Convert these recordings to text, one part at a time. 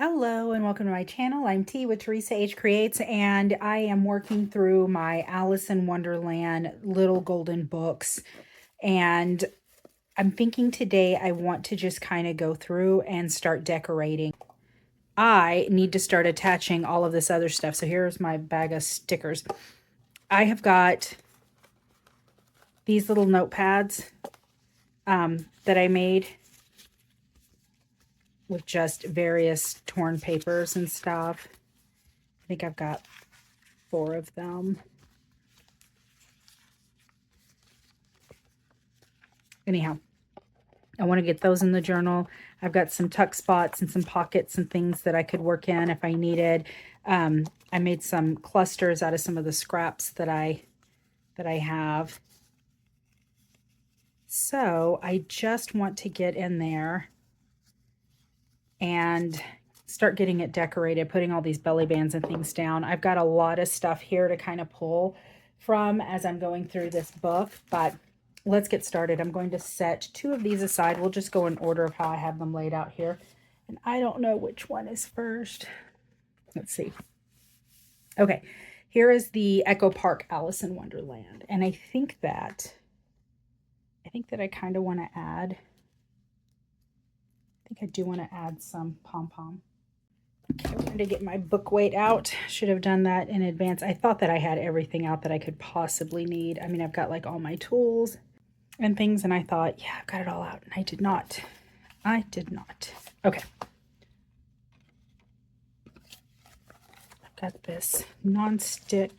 Hello and welcome to my channel. I'm T with Teresa H Creates, and I am working through my Alice in Wonderland little golden books. And I'm thinking today I want to just kind of go through and start decorating. I need to start attaching all of this other stuff. So here's my bag of stickers. I have got these little notepads that I made with just various torn papers and stuff. I think I've got 4 of them. Anyhow, I want to get those in the journal. I've got some tuck spots and some pockets and things that I could work in if I needed. I made some clusters out of some of the scraps that I have. So I just want to get in there and start getting it decorated, putting all these belly bands and things down. I've got a lot of stuff here to kind of pull from as I'm going through this book, but let's get started. I'm going to set 2 of these aside. We'll just go in order of how I have them laid out here. And I don't know which one is first. Let's see. Okay, here is the Echo Park Alice in Wonderland. And I think that I kind of want to add, I do want to add some pom-pom. Okay, I'm going to get my book weight out. Should have done that in advance. I thought that I had everything out that I could possibly need. I mean, I've got like all my tools and things, and I thought, yeah, I've got it all out, and I did not. Okay. I've got this non-stick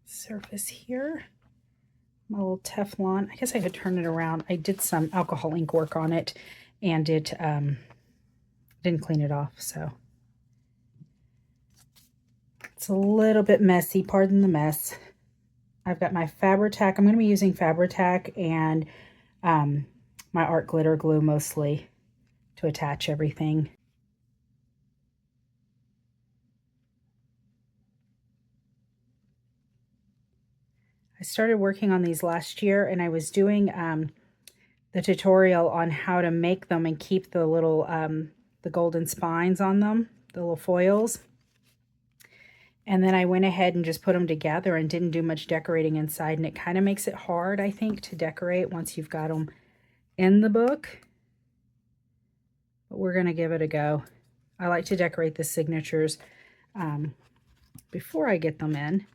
surface here. My little Teflon. I guess I could turn it around. I did some alcohol ink work on it, and it didn't clean it off, so it's a little bit messy. Pardon the mess. I've got my Fabri-Tac. I'm going to be using Fabri-Tac and my art glitter glue mostly to attach everything. I started working on these last year, and I was doing the tutorial on how to make them and keep the little the golden spines on them, the little foils. And then I went ahead and just put them together and didn't do much decorating inside. And it kind of makes it hard, I think, to decorate once you've got them in the book. But we're going to give it a go. I like to decorate the signatures before I get them in.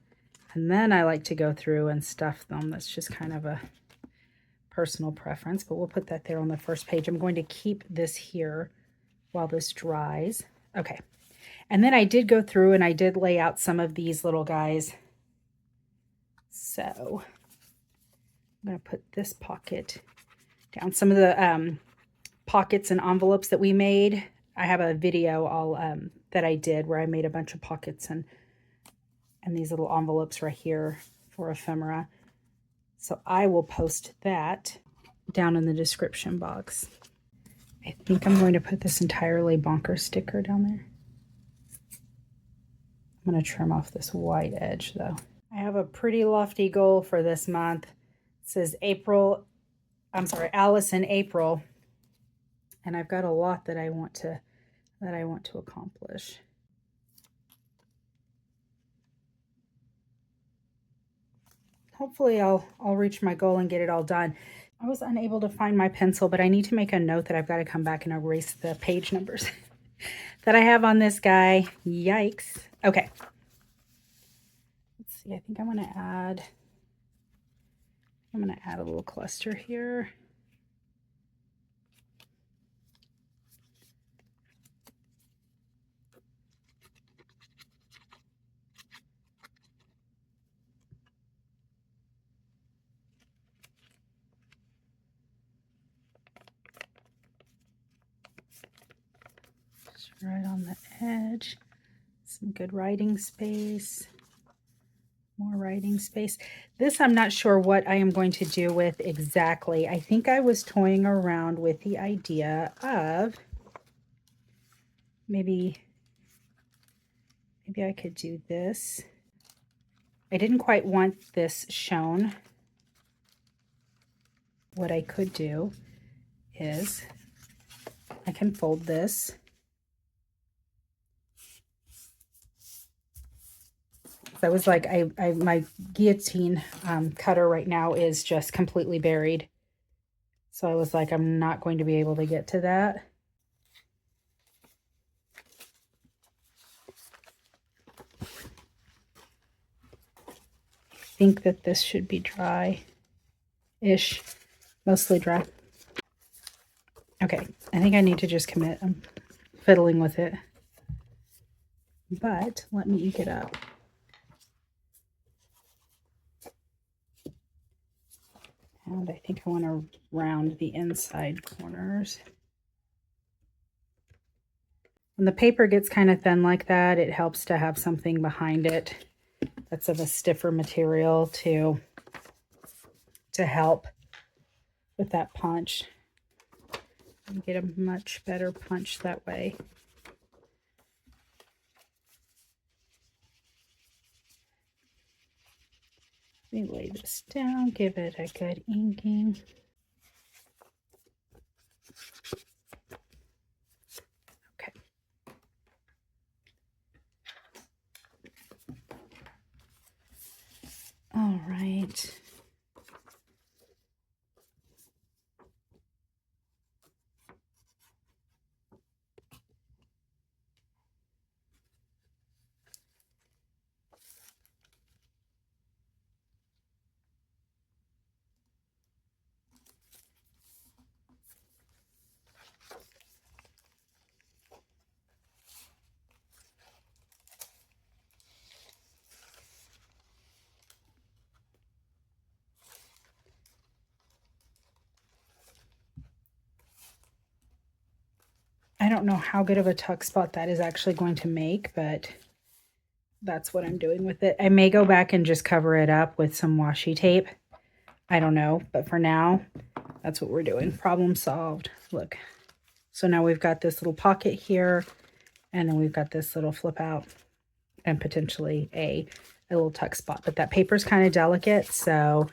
And then I like to go through and stuff them. That's just kind of a personal preference. But we'll put that there on the first page. I'm going to keep this here while this dries. Okay. And then I did go through and I did lay out some of these little guys. So I'm going to put this pocket down. Some of the pockets and envelopes that we made. I have a video all that I did where I made a bunch of pockets and these little envelopes right here for ephemera. So I will post that down in the description box. I think I'm going to put this entirely bonker sticker down there. I'm going to trim off this white edge though. I have a pretty lofty goal for this month. It says Alice in April. And I've got a lot that I want to accomplish. Hopefully I'll reach my goal and get it all done. I was unable to find my pencil, but I need to make a note that I've got to come back and erase the page numbers that I have on this guy. Yikes. Okay. Let's see. I think I'm going to add a little cluster here. Right on the edge. Some good writing space. More writing space. This I'm not sure what I am going to do with exactly. I think I was toying around with the idea of maybe I could do this. I didn't quite want this shown. What I could do is I can fold this. I was like, my guillotine cutter right now is just completely buried. So I was like, I'm not going to be able to get to that. I think that this should be dry-ish, mostly dry. Okay, I think I need to just commit. I'm fiddling with it. But let me ink it up. And I think I want to round the inside corners. When the paper gets kind of thin like that, it helps to have something behind it that's of a stiffer material to help with that punch. You get a much better punch that way. Let me lay this down, give it a good inking. Okay. All right. I don't know how good of a tuck spot that is actually going to make, but that's what I'm doing with it. I may go back and just cover it up with some washi tape. I don't know, but for now, that's what we're doing. Problem solved. Look. So now we've got this little pocket here, and then we've got this little flip out and potentially a little tuck spot. But that paper's kind of delicate, so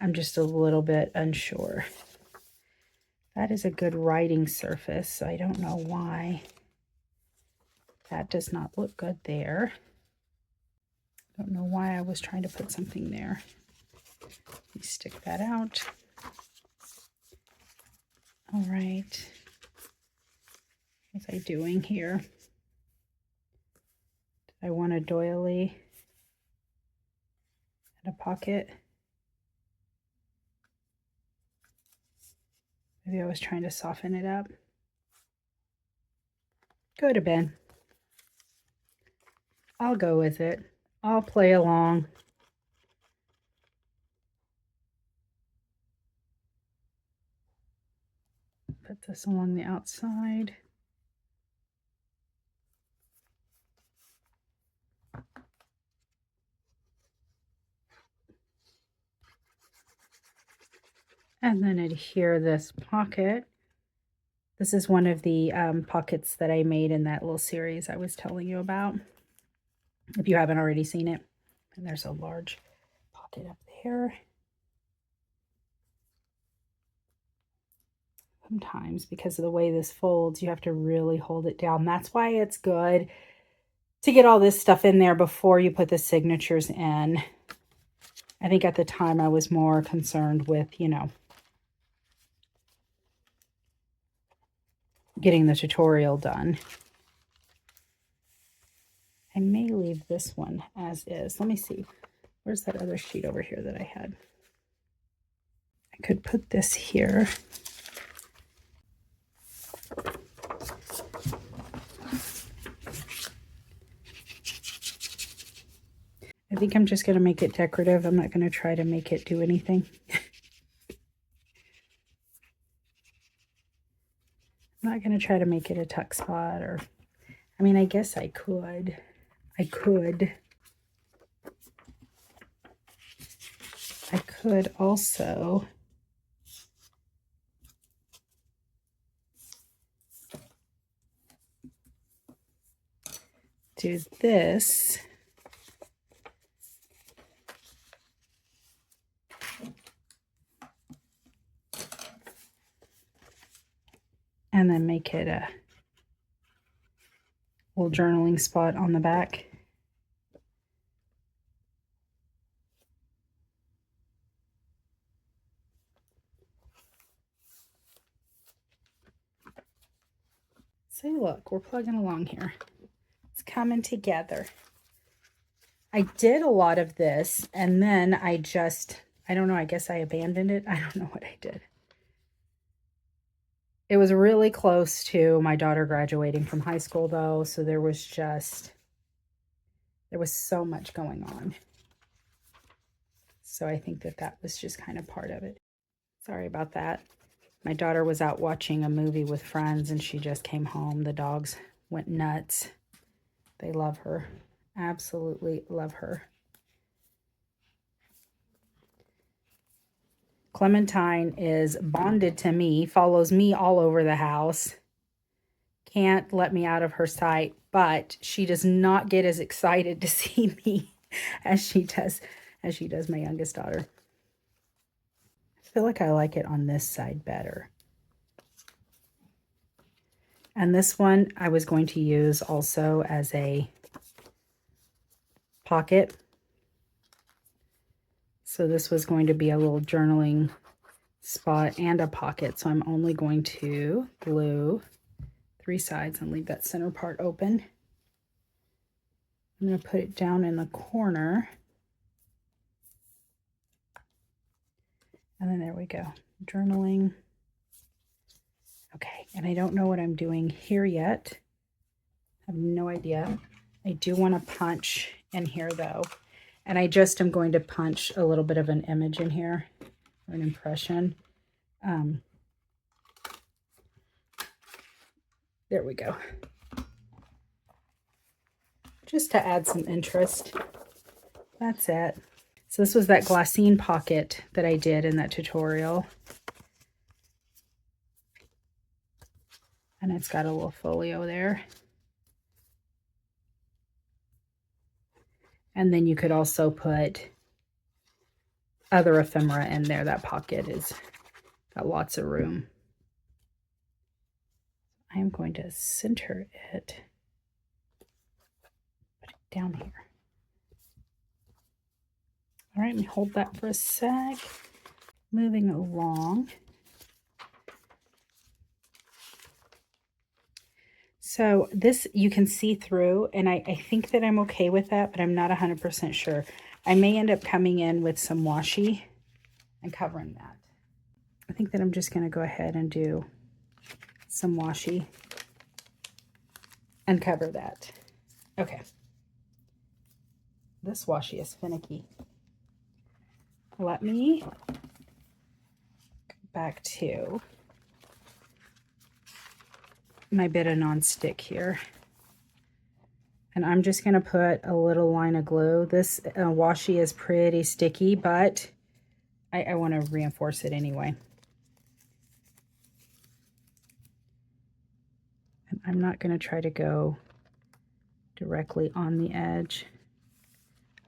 I'm just a little bit unsure. That is a good writing surface, so I don't know why that does not look good there. I don't know why I was trying to put something there. Let me stick that out. All right. What was I doing here? Did I want a doily and a pocket? Maybe I was trying to soften it up. Could have been. I'll go with it. I'll play along. Put this along the outside. And then adhere this pocket. This is one of the pockets that I made in that little series I was telling you about, if you haven't already seen it. And there's a large pocket up there. Sometimes, because of the way this folds, you have to really hold it down. That's why it's good to get all this stuff in there before you put the signatures in. I think at the time I was more concerned with, you know, getting the tutorial done. I may leave this one as is. Let me see. Where's that other sheet over here that I had? I could put this here. I think I'm just going to make it decorative. I'm not going to try to make it do anything. I'm not going to try to make it a tuck spot, or, I mean, I guess I could. I could also do this. And then make make it a little journaling spot on the back. See, look, we're plugging along here. It's coming together. I did a lot of this, and then I don't know, I guess I abandoned it. I don't know what I did. It was really close to my daughter graduating from high school, though, so there was so much going on. So I think that was just kind of part of it. Sorry about that. My daughter was out watching a movie with friends, and she just came home. The dogs went nuts. They love her. Absolutely love her. Clementine is bonded to me, follows me all over the house. Can't let me out of her sight, but she does not get as excited to see me as she does my youngest daughter. I feel like I like it on this side better. And this one I was going to use also as a pocket. So this was going to be a little journaling spot and a pocket. So I'm only going to glue 3 sides and leave that center part open. I'm going to put it down in the corner. And then there we go. Journaling. Okay, and I don't know what I'm doing here yet. I have no idea. I do want to punch in here though. And I just am going to punch a little bit of an image in here, or an impression. There we go. Just to add some interest. That's it. So this was that glassine pocket that I did in that tutorial. And it's got a little folio there. And then you could also put other ephemera in there. That pocket is got lots of room. I am going to center it. Put it down here. All right, let me hold that for a sec. Moving along. So this you can see through, and I think that I'm okay with that, but I'm not 100% sure. I may end up coming in with some washi and covering that. I think that I'm just going to go ahead and do some washi and cover that. Okay. This washi is finicky. Let me go back to my bit of nonstick here. And I'm just going to put a little line of glue. This washi is pretty sticky, but I want to reinforce it anyway. And I'm not going to try to go directly on the edge.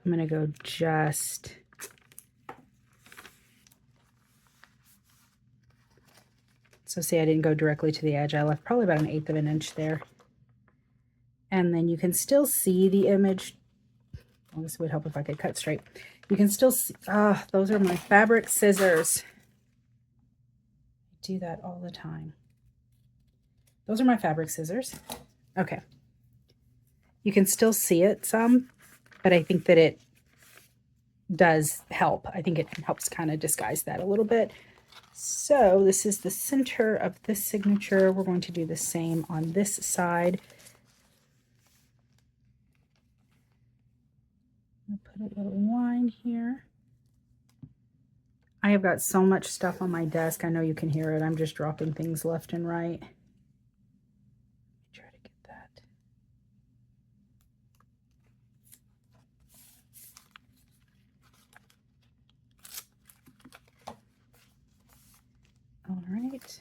I'm going to go just so see, I didn't go directly to the edge. I left probably about 1/8 of an inch there. And then you can still see the image. Well, this would help if I could cut straight. You can still see, those are my fabric scissors. I do that all the time. Those are my fabric scissors. Okay. You can still see it some, but I think that it does help. I think it helps kind of disguise that a little bit. So this is the center of this signature. We're going to do the same on this side. I'll put a little line here. I have got so much stuff on my desk. I know you can hear it. I'm just dropping things left and right. Let me try to get that. All right.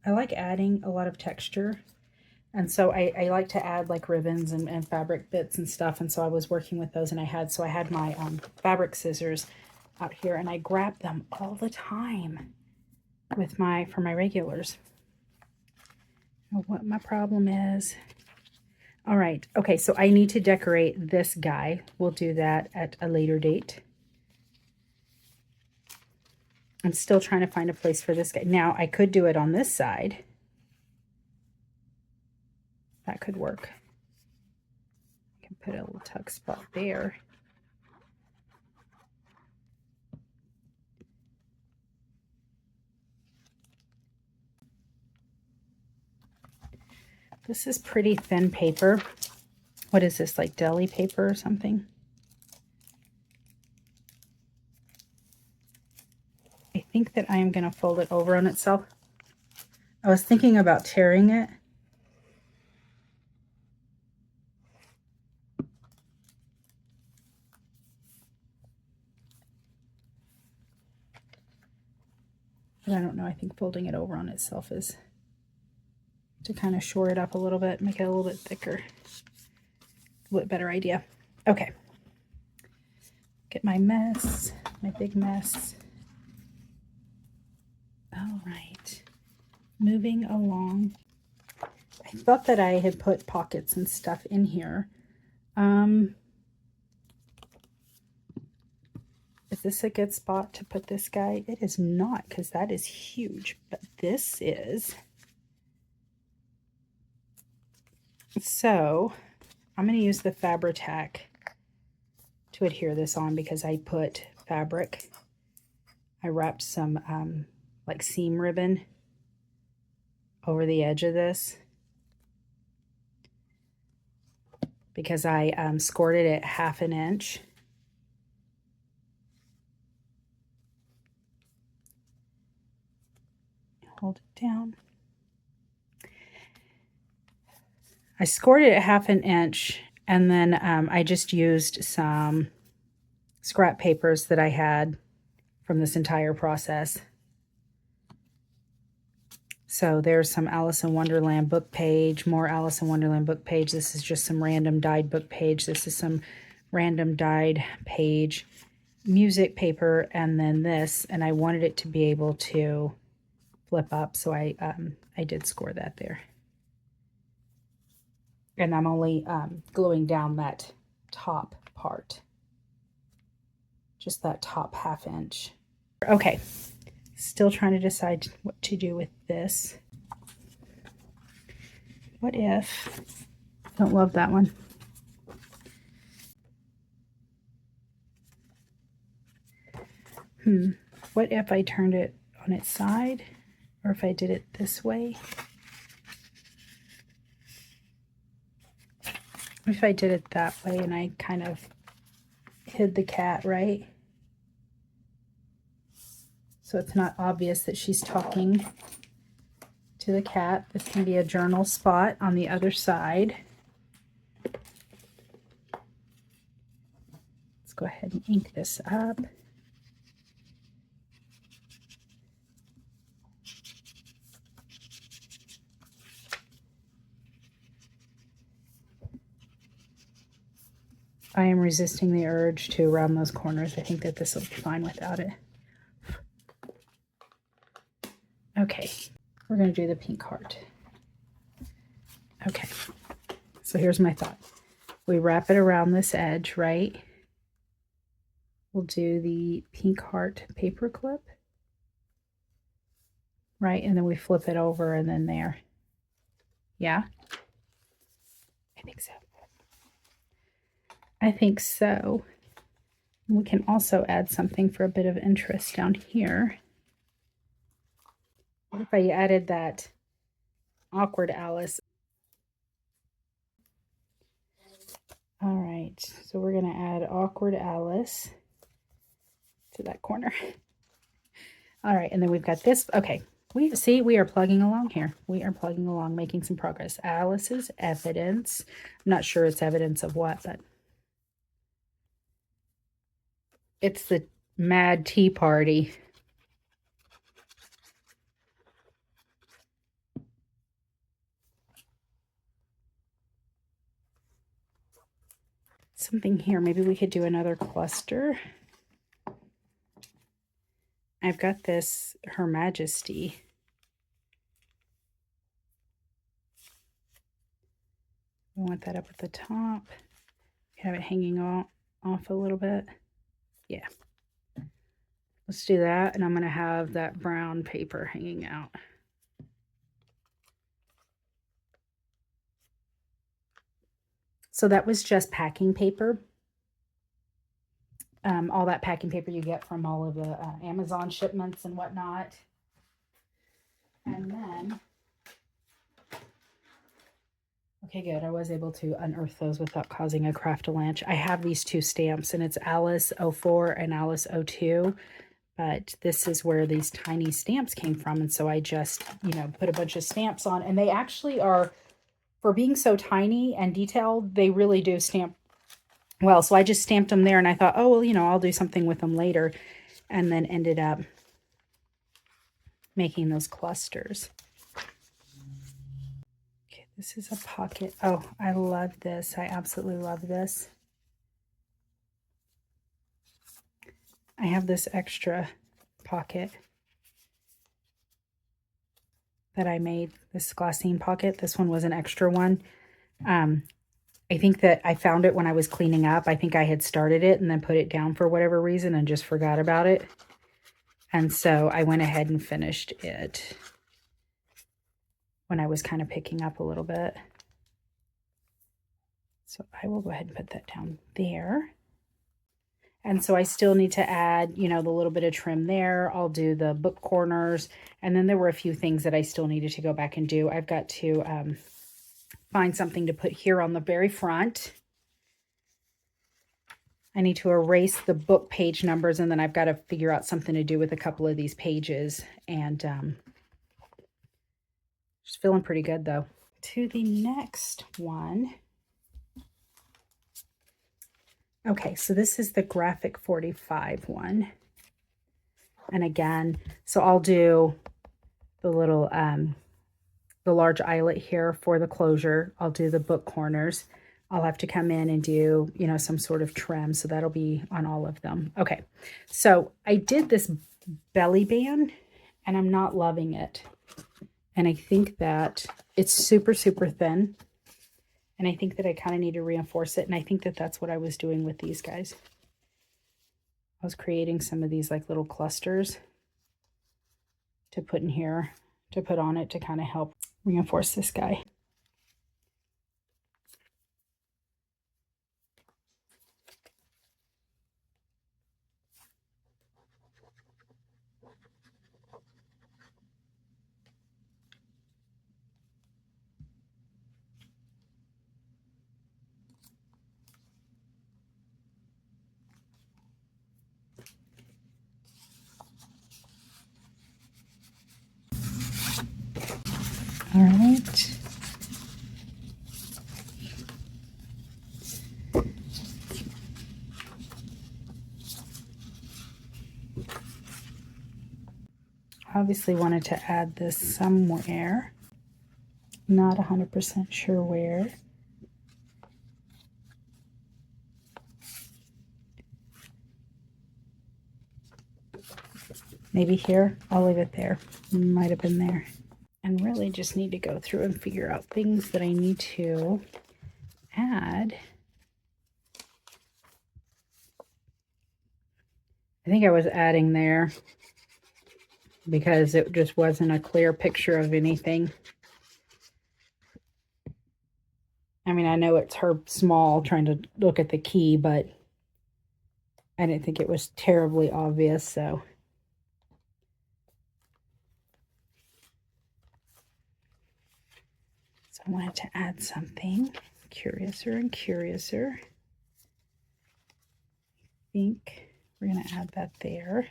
I like adding a lot of texture. And so I like to add like ribbons and fabric bits and stuff. And so I was working with those, and I had my fabric scissors out here, and I grab them all the time with for my regulars. What my problem is. All right. Okay. So I need to decorate this guy. We'll do that at a later date. I'm still trying to find a place for this guy. Now I could do it on this side. That could work. I can put a little tuck spot there. This is pretty thin paper. What is this, like deli paper or something? I think that I am going to fold it over on itself. I was thinking about tearing it. But I don't know. I think folding it over on itself is to kind of shore it up a little bit, make it a little bit thicker. A little bit better idea. Okay. Get my mess, my big mess. All right. Moving along. I thought that I had put pockets and stuff in here. Is this a good spot to put this guy? It is not, because that is huge, but this is. So I'm going to use the Fabri-Tac to adhere this on, because I put fabric. I wrapped some like seam ribbon over the edge of this, because I scored it at 1/2 inch. Hold it down. I scored it at 1/2 inch, and then I just used some scrap papers that I had from this entire process. So there's some Alice in Wonderland book page, more Alice in Wonderland book page. This is just some random dyed book page. This is some random dyed page, music paper, and then this. And I wanted it to be able to flip up, so I did score that there. And I'm only gluing down that top part, just that top 1/2 inch. Okay, still trying to decide what to do with this. What if, don't love that one. What if I turned it on its side, or if I did it this way? If I did it that way and I kind of hid the cat, right? So it's not obvious that she's talking to the cat. This can be a journal spot on the other side. Let's go ahead and ink this up. I am resisting the urge to round those corners. I think that this will be fine without it. Okay, we're going to do the pink heart. Okay, so here's my thought. We wrap it around this edge, right? We'll do the pink heart paper clip, right? And then we flip it over, and then there. Yeah? I think so. I think so. We can also add something for a bit of interest down here. What if I added that awkward Alice? All right, so we're going to add awkward Alice to that corner. All right, and then we've got this. Okay, we are plugging along here. We are plugging along, making some progress. Alice's evidence. I'm not sure it's evidence of what, but it's the Mad Tea Party. something here. Maybe we could do another cluster. I've got this Her Majesty. I want that up at the top. Have it hanging off a little bit. Yeah. Let's do that. And I'm going to have that brown paper hanging out. So that was just packing paper. All that packing paper you get from all of the Amazon shipments and whatnot. And then, okay, good. I was able to unearth those without causing a craft-a-lanch. I have these two stamps, and it's Alice 04 and Alice 02. But this is where these tiny stamps came from. And so I just, you know, put a bunch of stamps on. And they actually are, for being so tiny and detailed, they really do stamp well. So I just stamped them there. And I thought, oh, well, you know, I'll do something with them later. And then ended up making those clusters. Okay, this is a pocket. Oh, I love this. I absolutely love this. I have this extra pocket that I made, this glassine pocket. This one was an extra one. I think that I found it when I was cleaning up. I think I had started it and then put it down for whatever reason and just forgot about it. And so I went ahead and finished it when I was kind of picking up a little bit. So I will go ahead and put that down there. And so I still need to add, you know, the little bit of trim there. I'll do the book corners. And then there were a few things that I still needed to go back and do. I've got to find something to put here on the very front. I need to erase the book page numbers, and then I've got to figure out something to do with a couple of these pages. And just feeling pretty good, though. To the next one. Okay, so this is the graphic 45 one. And again, so I'll do the little, the large eyelet here for the closure. I'll do the book corners. I'll have to come in and do, you know, some sort of trim. So that'll be on all of them. Okay, so I did this belly band and I'm not loving it. And I think that it's super, super thin. And I think that I kind of need to reinforce it. And I think that that's what I was doing with these guys. I was creating some of these like little clusters to put in here, to put on it to kind of help reinforce this guy. All right. Obviously wanted to add this somewhere. Not 100% sure where. Maybe here. I'll leave it there. Might have been there. And really just need to go through and figure out things that I need to add. I think I was adding there because it just wasn't a clear picture of anything. I mean, I know it's her small trying to look at the key, but I didn't think it was terribly obvious, so. So I wanted to add something curiouser and curiouser. I think we're going to add that there.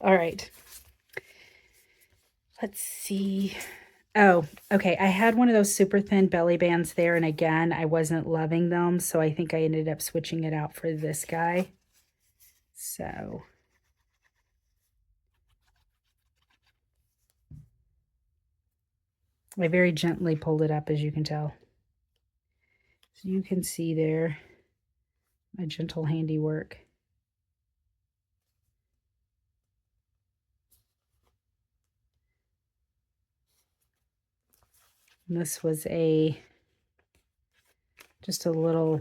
All right. Let's see. Oh, okay. I had one of those super thin belly bands there, and again, I wasn't loving them, so I think I ended up switching it out for this guy. So I very gently pulled it up, as you can tell. So you can see there my gentle handiwork. And this was just a little,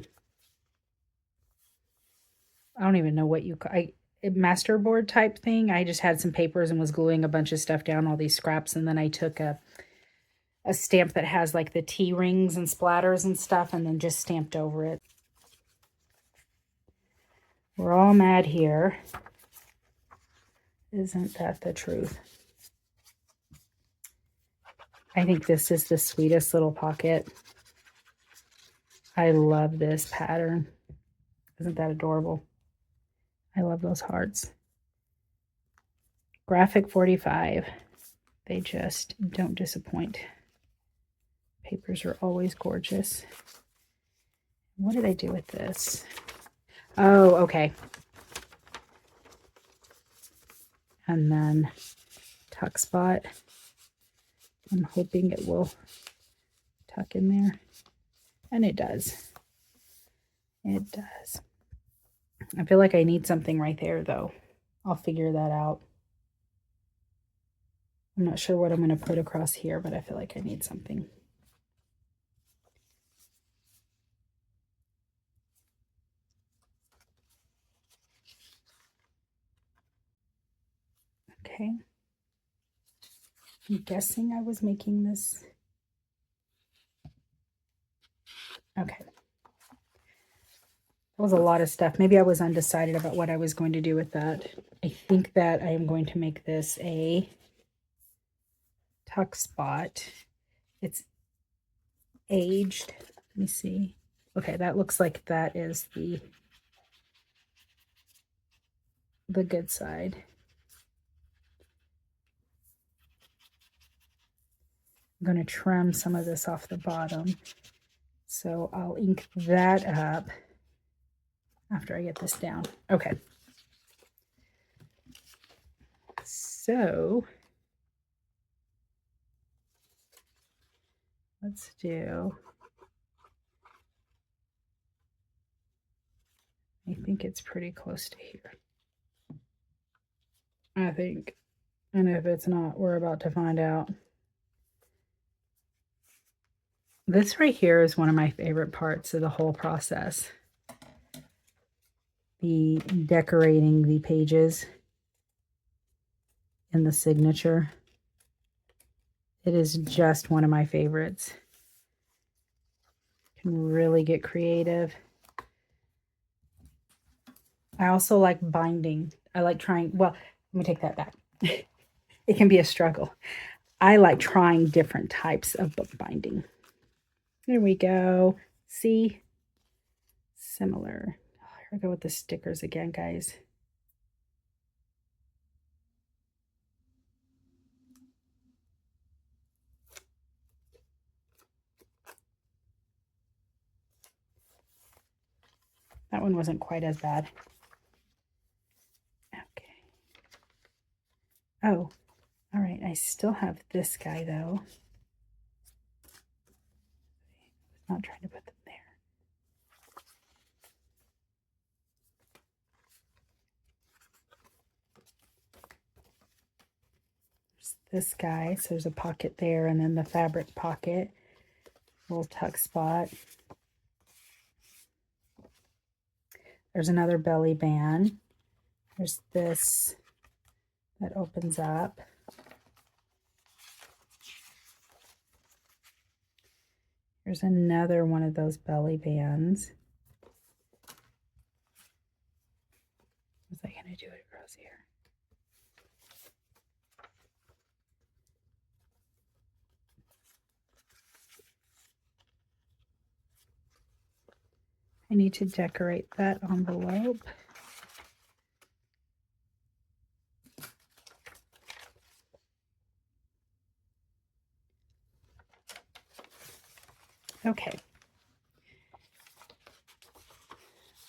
I don't even know what you call a masterboard type thing. I just had some papers and was gluing a bunch of stuff down, all these scraps, and then I took a stamp that has like the T rings and splatters and stuff, and then just stamped over it. We're all mad here. Isn't that the truth? I think this is the sweetest little pocket. I love this pattern. Isn't that adorable? I love those hearts. Graphic 45. They just don't disappoint. Papers are always gorgeous. What did I do with this? Oh, okay. And then tuck spot. I'm hoping it will tuck in there. And it does. It does. I feel like I need something right there, though. I'll figure that out. I'm not sure what I'm going to put across here, but I feel like I need something. Okay. I'm guessing I was making this. Okay. That was a lot of stuff. Maybe I was undecided about what I was going to do with that. I think that I am going to make this a tuck spot. It's aged. Let me see. Okay, that looks like that is the good side. I'm going to trim some of this off the bottom. So I'll ink that up after I get this down. Okay. So let's do, I think it's pretty close to here. I think. And if it's not, we're about to find out. This right here is one of my favorite parts of the whole process. The decorating the pages in the signature. It is just one of my favorites. You can really get creative. I also like binding. I like trying, well, let me take that back. It can be a struggle. I like trying different types of book binding. There we go. See? Similar. Oh, here we go with the stickers again, guys. That one wasn't quite as bad. Okay. Oh, all right. I still have this guy, though. I'm not trying to put them there. There's this guy. So there's a pocket there, and then the fabric pocket. Little tuck spot. There's another belly band. There's this that opens up. There's another one of those belly bands. Was I going to do it across here? I need to decorate that envelope. Okay.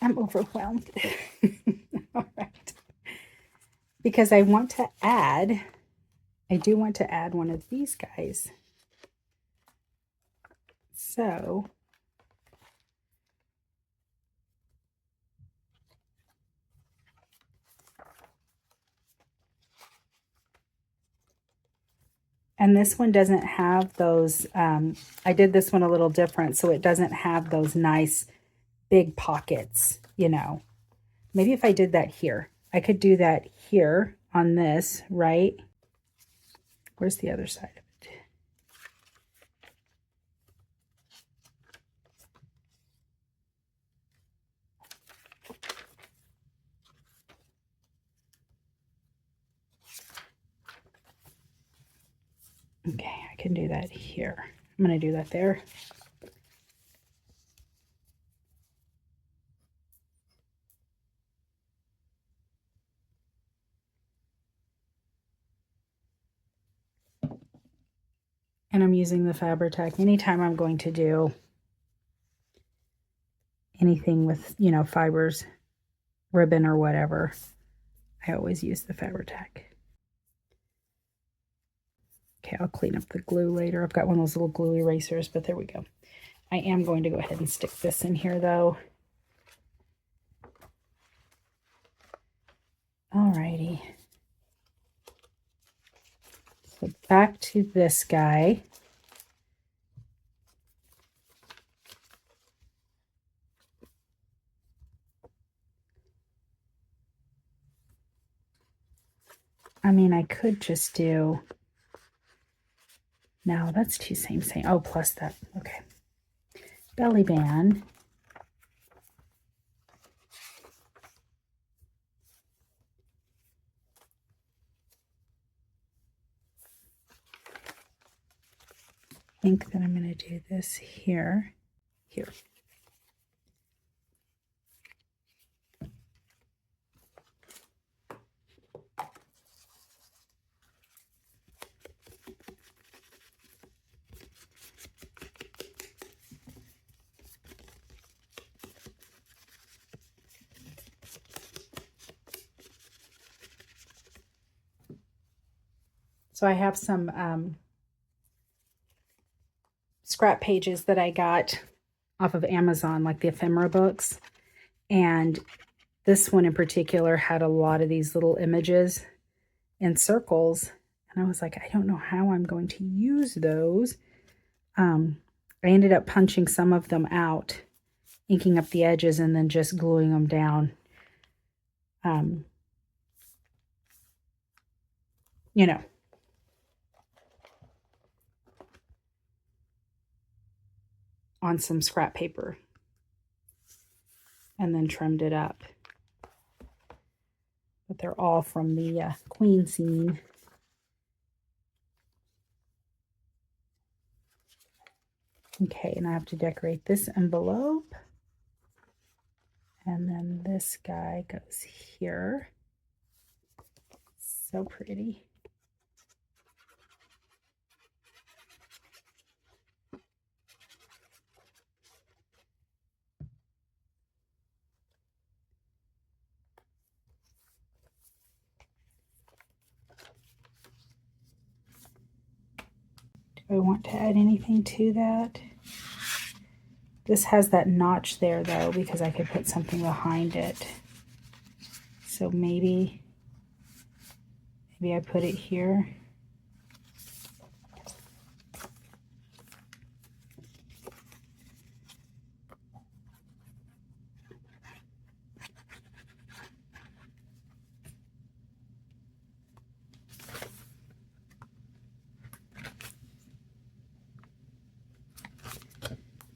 I'm overwhelmed. All right. Because I want to add, I do want to add one of these guys. So and this one doesn't have those, I did this one a little different, so it doesn't have those nice big pockets, you know. Maybe if I did that here, I could do that here on this, right? Where's the other side of it? Okay, I can do that here. I'm going to do that there. And I'm using the Fabri-Tac anytime I'm going to do anything with, you know, fibers, ribbon or whatever. I always use the Fabri-Tac. Okay, I'll clean up the glue later. I've got one of those little glue erasers, but there we go. I am going to go ahead and stick this in here though. Alrighty. So back to this guy. I mean, I could just do, no, that's too same. Oh, plus that, okay. Belly band. I think that I'm going to do this here. So I have some scrap pages that I got off of Amazon, like the ephemera books. And this one in particular had a lot of these little images in circles. And I was like, I don't know how I'm going to use those. I ended up punching some of them out, inking up the edges, and then just gluing them down. You know, on some scrap paper, and then trimmed it up. But they're all from the Queen scene. Okay, and I have to decorate this envelope. And then this guy goes here. So pretty. Do I want to add anything to that? This has that notch there though, because I could put something behind it. So maybe I put it here.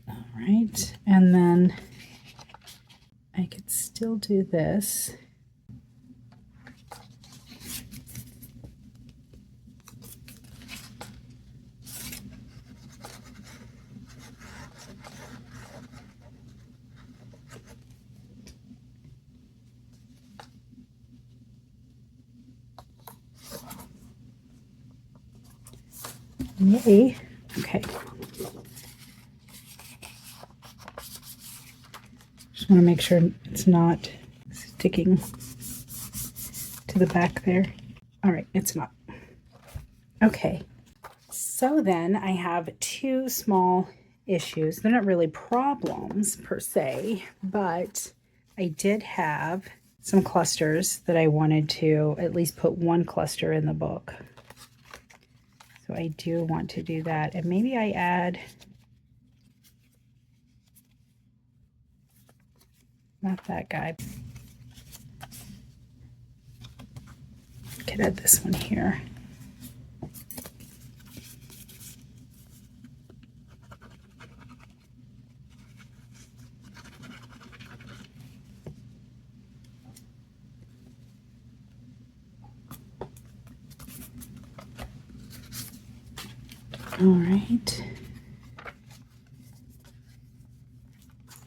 All right, and then I could still do this. Yay. Okay. Just want to make sure it's not sticking to the back there. All right, it's not. Okay, so then I have two small issues. They're not really problems per se, but I did have some clusters that I wanted to at least put one cluster in the book. So I do want to do that. And maybe I add, not that guy. Could add this one here. All right.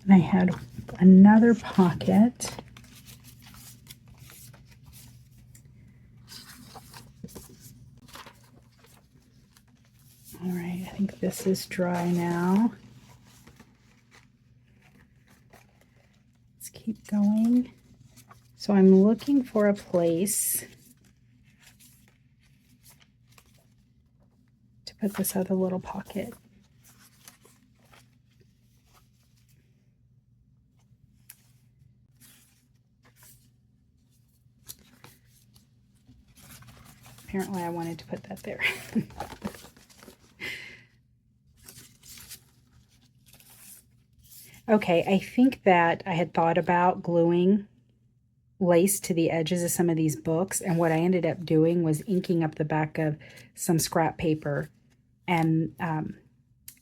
And I had another pocket. All right, I think this is dry now. Let's keep going. So I'm looking for a place to put this other little pocket. Apparently I wanted to put that there. Okay, I think that I had thought about gluing lace to the edges of some of these books, and what I ended up doing was inking up the back of some scrap paper and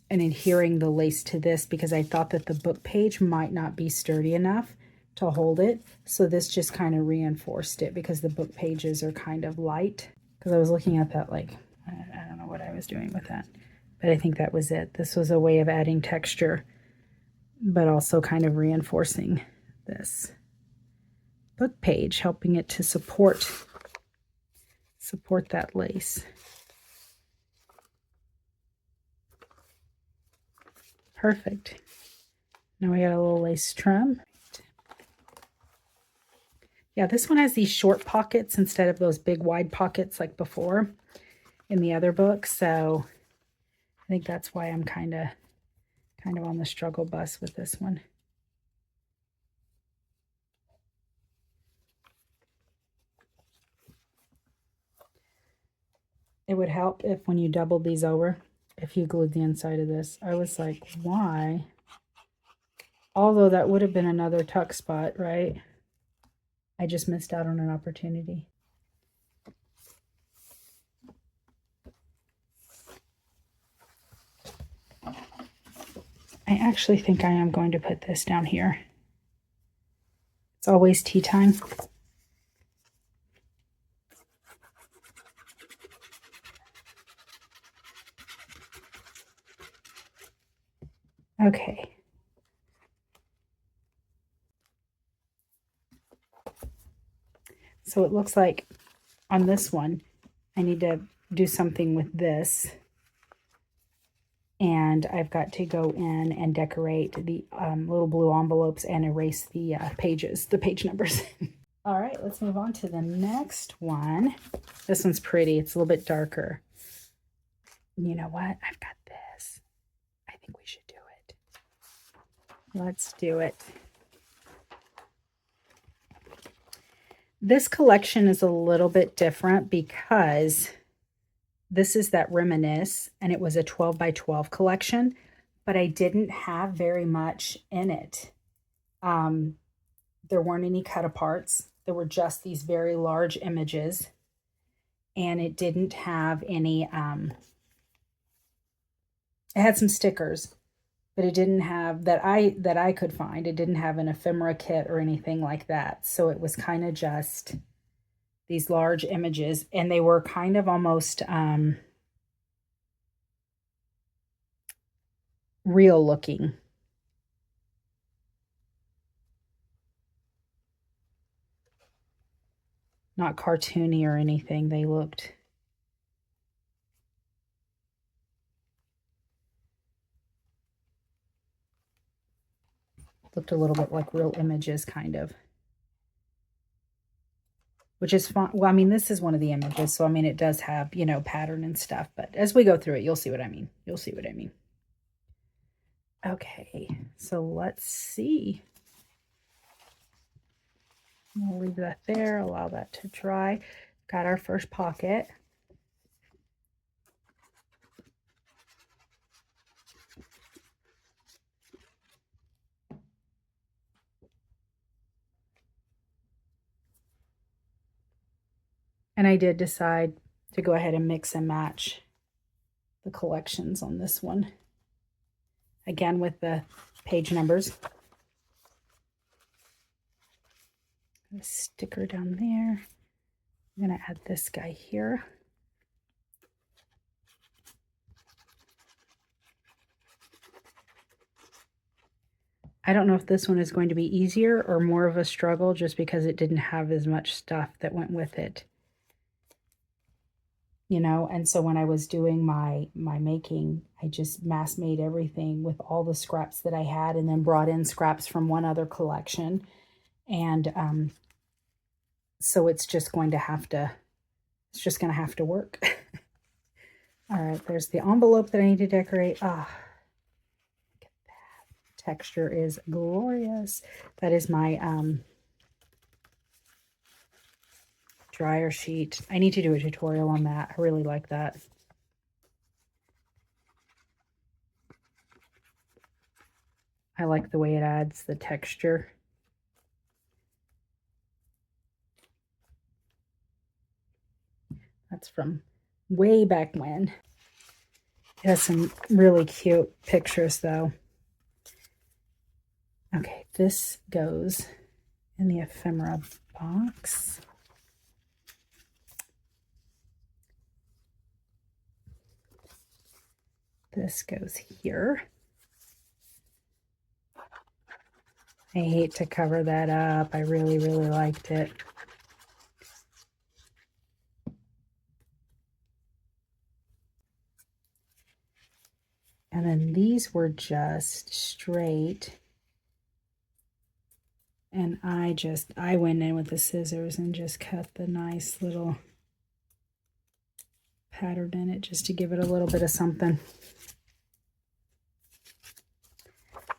adhering the lace to this, because I thought that the book page might not be sturdy enough to hold it. So this just kind of reinforced it, because the book pages are kind of light. Because I was looking at that like, I don't know what I was doing with that, but I think that was it. This was a way of adding texture, but also kind of reinforcing this book page, helping it to support that lace. Perfect. Now we got a little lace trim. Yeah, this one has these short pockets instead of those big wide pockets like before in the other book. So I think that's why I'm kind of on the struggle bus with this one. It would help if when you doubled these over, if you glued the inside of this. I was like, why? Although that would have been another tuck spot, right? I just missed out on an opportunity. I actually think I am going to put this down here. It's always tea time. Okay. So it looks like on this one, I need to do something with this. And I've got to go in and decorate the little blue envelopes and erase the pages, the page numbers. All right, let's move on to the next one. This one's pretty. It's a little bit darker. You know what? I've got this. I think we should do it. Let's do it. This collection is a little bit different because this is that Reminisce, and it was a 12 by 12 collection, but I didn't have very much in it. There weren't any cut aparts. There were just these very large images, and it didn't have any, it had some stickers, but it didn't have, that I could find, it didn't have an ephemera kit or anything like that. So it was kind of just these large images, and they were kind of almost real looking. Not cartoony or anything. They looked Looked a little bit like real images, kind of. Which is fun. Well, I mean, this is one of the images, so I mean, it does have, you know, pattern and stuff, but as we go through it, you'll see what I mean. You'll see what I mean. Okay, so let's see. We'll leave that there, allow that to dry. Got our first pocket. And I did decide to go ahead and mix and match the collections on this one. Again, with the page numbers. A sticker down there. I'm going to add this guy here. I don't know if this one is going to be easier or more of a struggle just because it didn't have as much stuff that went with it. You know, and so when I was doing my making, I just mass made everything with all the scraps that I had and then brought in scraps from one other collection. And so it's just going to have to, work. All right, there's the envelope that I need to decorate. Ah, look at that. Texture is glorious. That is my dryer sheet. I need to do a tutorial on that. I really like that. I like the way it adds the texture. That's from way back when. It has some really cute pictures though. Okay, this goes in the ephemera box. This goes here. I hate to cover that up. I really, really liked it. And then these were just straight. And I went in with the scissors and just cut the nice little pattern in it just to give it a little bit of something.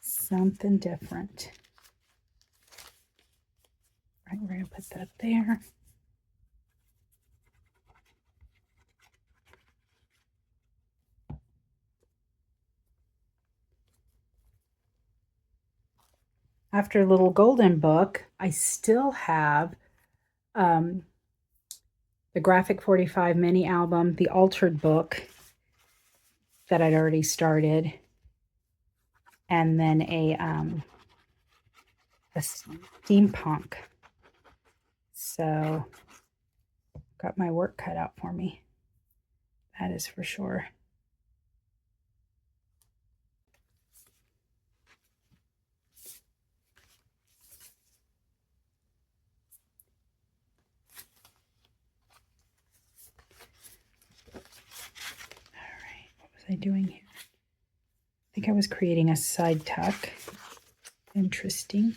Something different. Right, we're going to put that there. After Little Golden Book, I still have the Graphic 45 mini album, the altered book that I'd already started, and then a steampunk. So got my work cut out for me. That is for sure. I doing here? I think I was creating a side tuck. Interesting.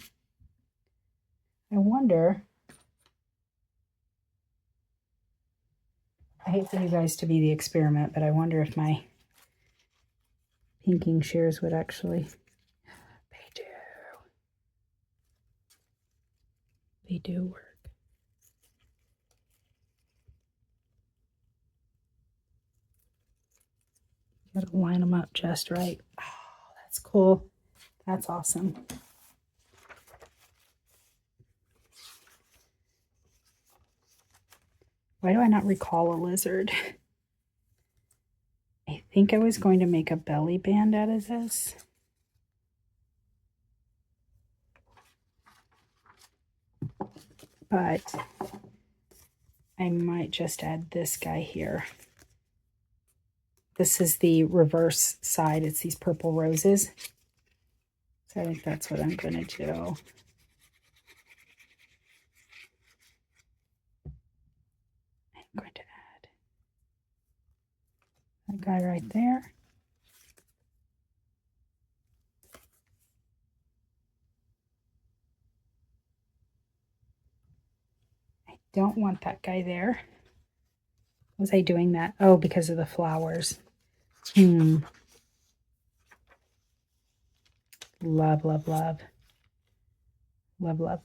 I wonder, I hate for you guys to be the experiment, but I wonder if my pinking shears would actually, they do work. Gotta line them up just right. Oh, that's cool. That's awesome. Why do I not recall a lizard? I think I was going to make a belly band out of this. But I might just add this guy here. This is the reverse side. It's these purple roses. So I think that's what I'm going to do. I'm going to add that guy right there. Don't want that guy there. Was I doing that? Oh, because of the flowers. Love, love, love. Love, love, love.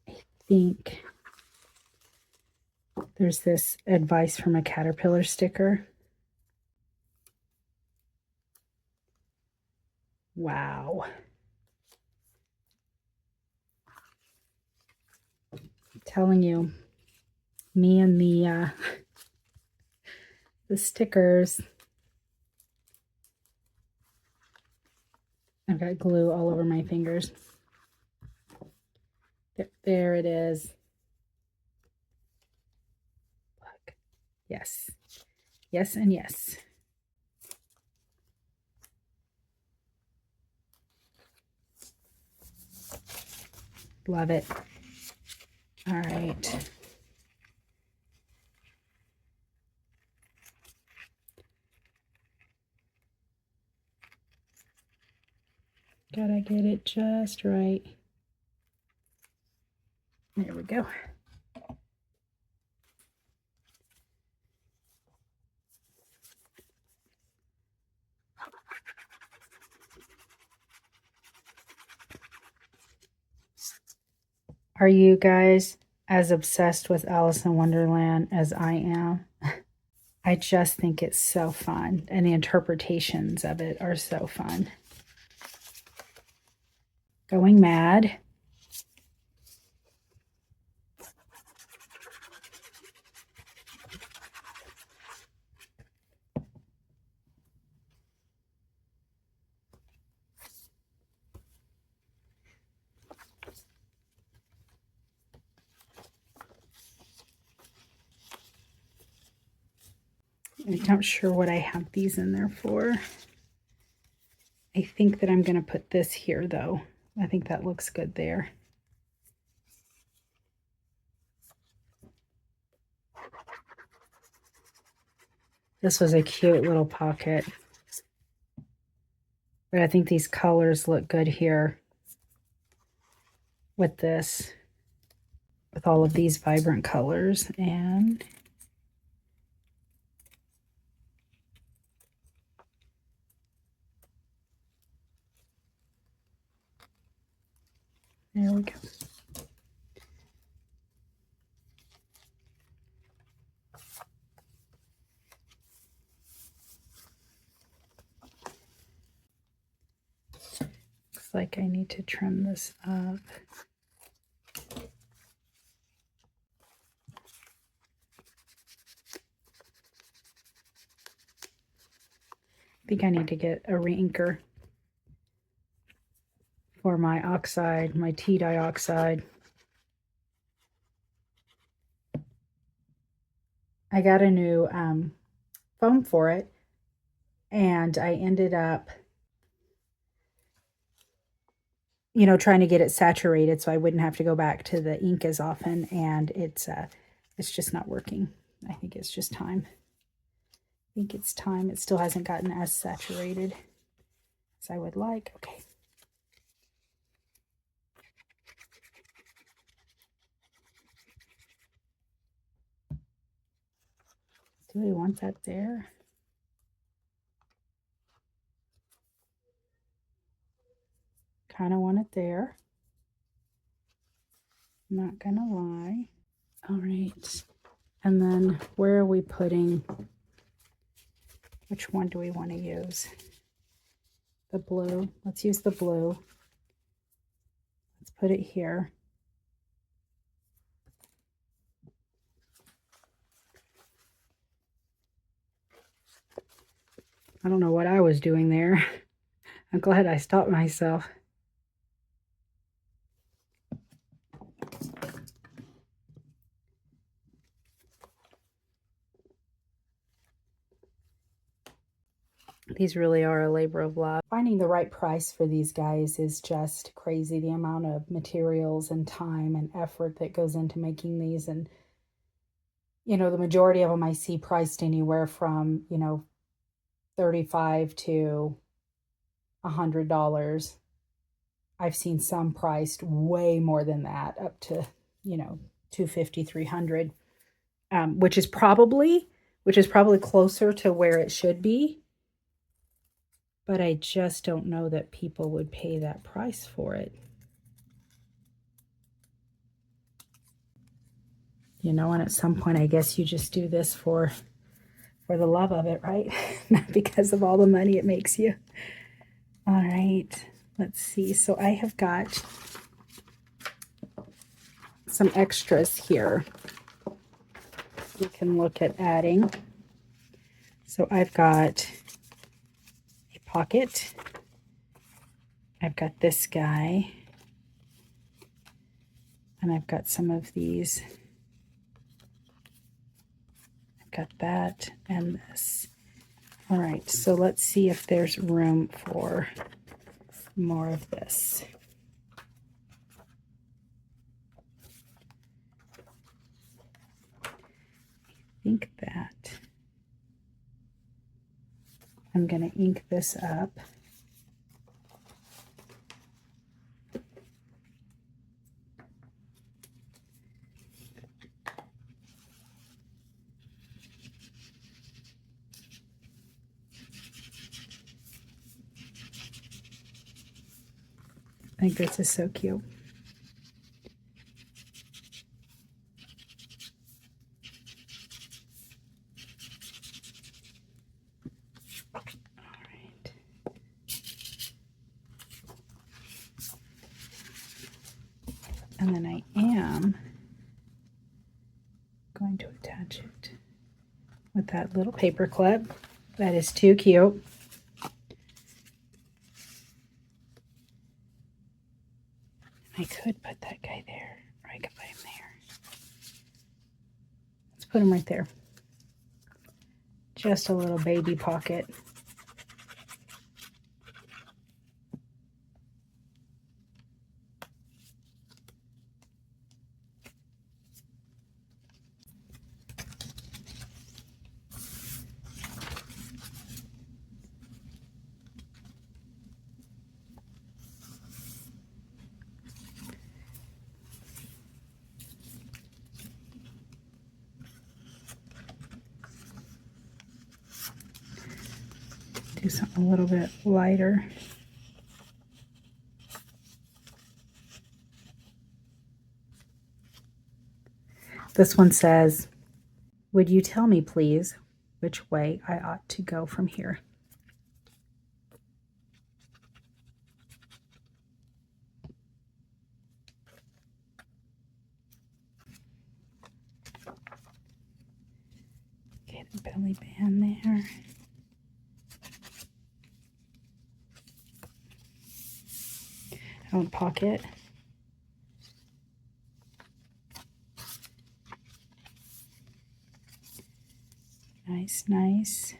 I think there's this advice from a caterpillar sticker. Wow. I'm telling you, me and the stickers. I've got glue all over my fingers. There it is. Look. Yes. Yes and yes. Love it. All right. Gotta get it just right. There we go. Are you guys as obsessed with Alice in Wonderland as I am? I just think it's so fun, and the interpretations of it are so fun. Going mad. I'm not sure what I have these in there for. I think that I'm going to put this here, though. I think that looks good there. This was a cute little pocket. But I think these colors look good here with this, with all of these vibrant colors. And there we go. Looks like I need to trim this up. I think I need to get a reinker for my oxide, my tea dioxide. I got a new foam for it, and I ended up, you know, trying to get it saturated so I wouldn't have to go back to the ink as often, and it's just not working. I think it's just time. I think it's time. It still hasn't gotten as saturated as I would like. Okay. Do we want that there? Kind of want it there. Not gonna lie. All right. And then where are we putting, which one do we want to use? The blue. Let's use the blue. Let's put it here. I don't know what I was doing there. I'm glad I stopped myself. These really are a labor of love. Finding the right price for these guys is just crazy. The amount of materials and time and effort that goes into making these. And, you know, the majority of them I see priced anywhere from, you know, $35 to $100. I've seen some priced way more than that, up to, you know, 250, 300, which is probably closer to where it should be. But I just don't know that people would pay that price for it. You know, and at some point, I guess you just do this for the love of it, right? Not because of all the money it makes you. All right, let's see. So I have got some extras here we can look at adding. So I've got a pocket. I've got this guy. And I've got some of these. I've got that and this. All right, so let's see if there's room for more of this. I think that I'm going to ink this up. I think this is so cute. All right. And then I am going to attach it with that little paper clip. That is too cute. I could put that guy there, or I could put him there. Let's put him right there. Just a little baby pocket. Do something a little bit lighter. This one says, "Would you tell me, please, which way I ought to go from here?" Get a belly band there. Pocket. Nice, nice.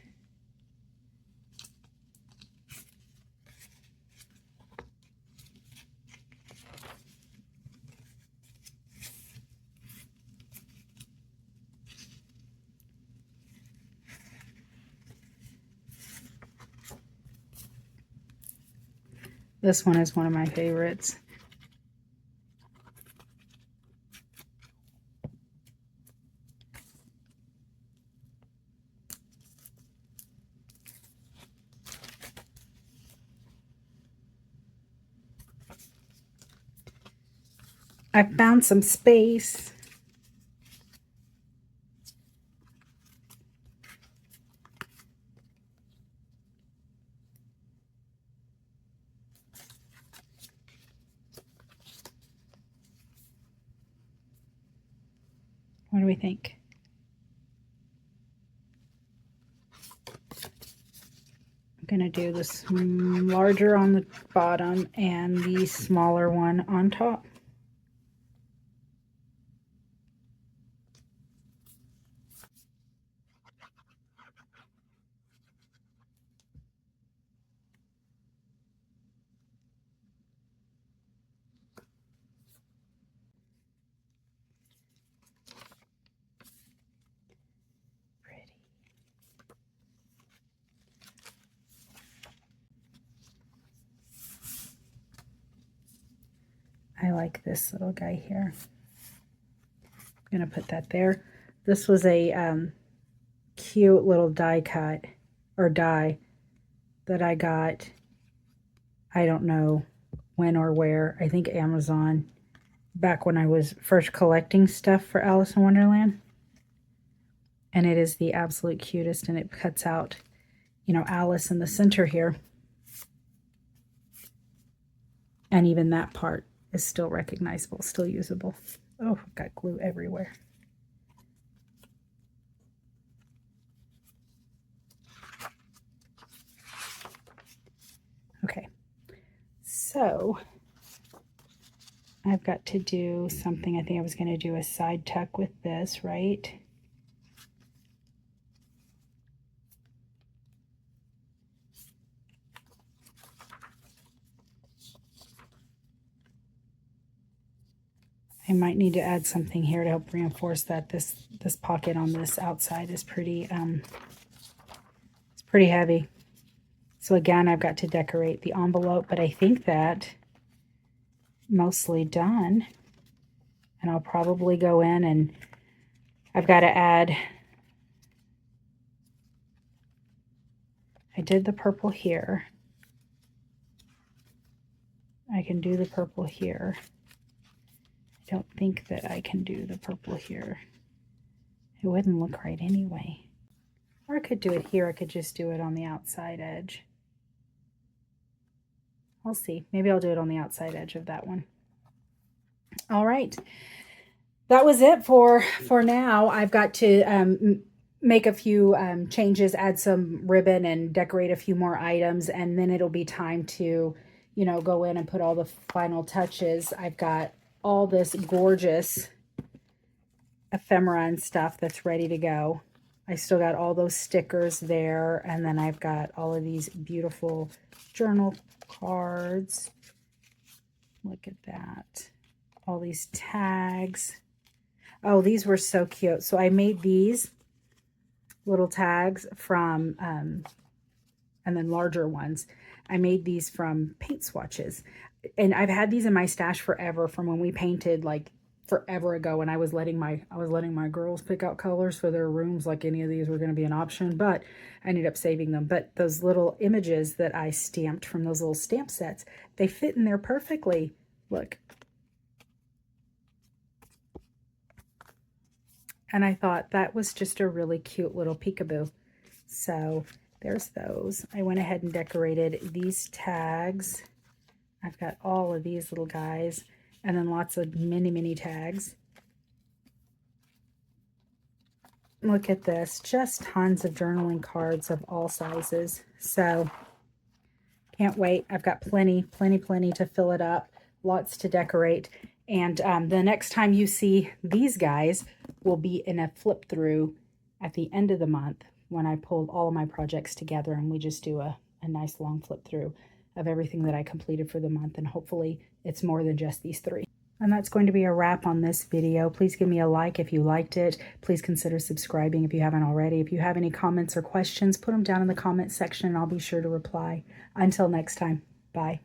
This one is one of my favorites. I found some space. What do we think? I'm going to do this larger on the bottom and the smaller one on top. like this little guy here. I'm going to put that there. This was a cute little die cut, or die, that I got, I don't know when or where, I think Amazon, back when I was first collecting stuff for Alice in Wonderland. And it is the absolute cutest, and it cuts out, you know, Alice in the center here. And even that part is still recognizable, still usable. Oh, got glue everywhere. Okay, so I've got to do something. I think I was going to do a side tuck with this, right? I might need to add something here to help reinforce that this pocket on this outside is pretty it's pretty heavy. So again, I've got to decorate the envelope, but I think that mostly done. And I'll probably go in and I've got to add, I did the purple here. I can do the purple here. I don't think that I can do the purple here. It wouldn't look right anyway. Or I could do it here. I could just do it on the outside edge. I'll see. Maybe I'll do it on the outside edge of that one. All right. That was it for now. I've got to make a few changes, add some ribbon and decorate a few more items, and then it'll be time to, you know, go in and put all the final touches. I've got all this gorgeous ephemera and stuff that's ready to go. I still got all those stickers there, and then I've got all of these beautiful journal cards. Look at that. All these tags. Oh, these were so cute. So I made these little tags from, and then larger ones. I made these from paint swatches. And I've had these in my stash forever, from when we painted like forever ago, when I was letting my girls pick out colors for their rooms, like any of these were going to be an option, but I ended up saving them. But those little images that I stamped from those little stamp sets, they fit in there perfectly. Look. And I thought that was just a really cute little peekaboo. So there's those. I went ahead and decorated these tags. I've got all of these little guys, and then lots of mini tags. Look at this, just tons of journaling cards of all sizes. So can't wait. I've got plenty to fill it up, lots to decorate. And the next time you see these guys will be in a flip through at the end of the month, when I pull all of my projects together and we just do a nice long flip through of everything that I completed for the month. And hopefully it's more than just these three. And that's going to be a wrap on this video. Please give me a like if you liked it. Please consider subscribing if you haven't already. If you have any comments or questions, put them down in the comment section and I'll be sure to reply. Until next time, bye.